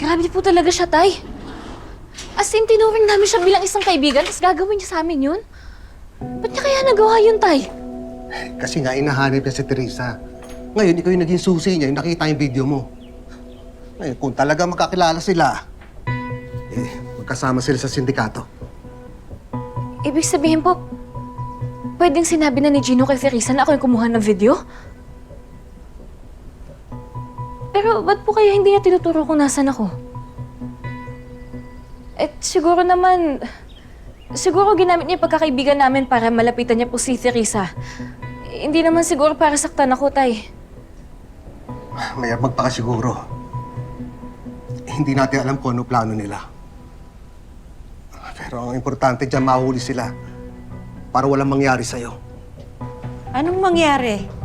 Grabe po talaga siya, Tay. As in, tinuring namin siya bilang isang kaibigan, tapos gagawin niya sa amin yun? Ba't niya kaya nagawa yun, Tay? Kasi nga, inahanap niya si Teresa. Ngayon, ikaw yung naging susi niya, yung nakita yung video mo. Ngayon, kung talaga magkakilala sila, magkasama sila sa sindikato. Ibig sabihin po, pwedeng sinabi na ni Gino kay Teresa na ako yung kumuha ng video? Pero ba't po kaya hindi niya tinuturo kung nasan ako? Siguro naman, siguro ginamit niya yung pagkakaibigan namin para malapitan niya po si Teresa. Hindi naman siguro para saktan ako, Tay. Mayabag pa ka siguro. Hindi natin alam kung ano plano nila. Pero ang importante dyan, mahuli sila para walang mangyari sa'yo. Anong mangyari?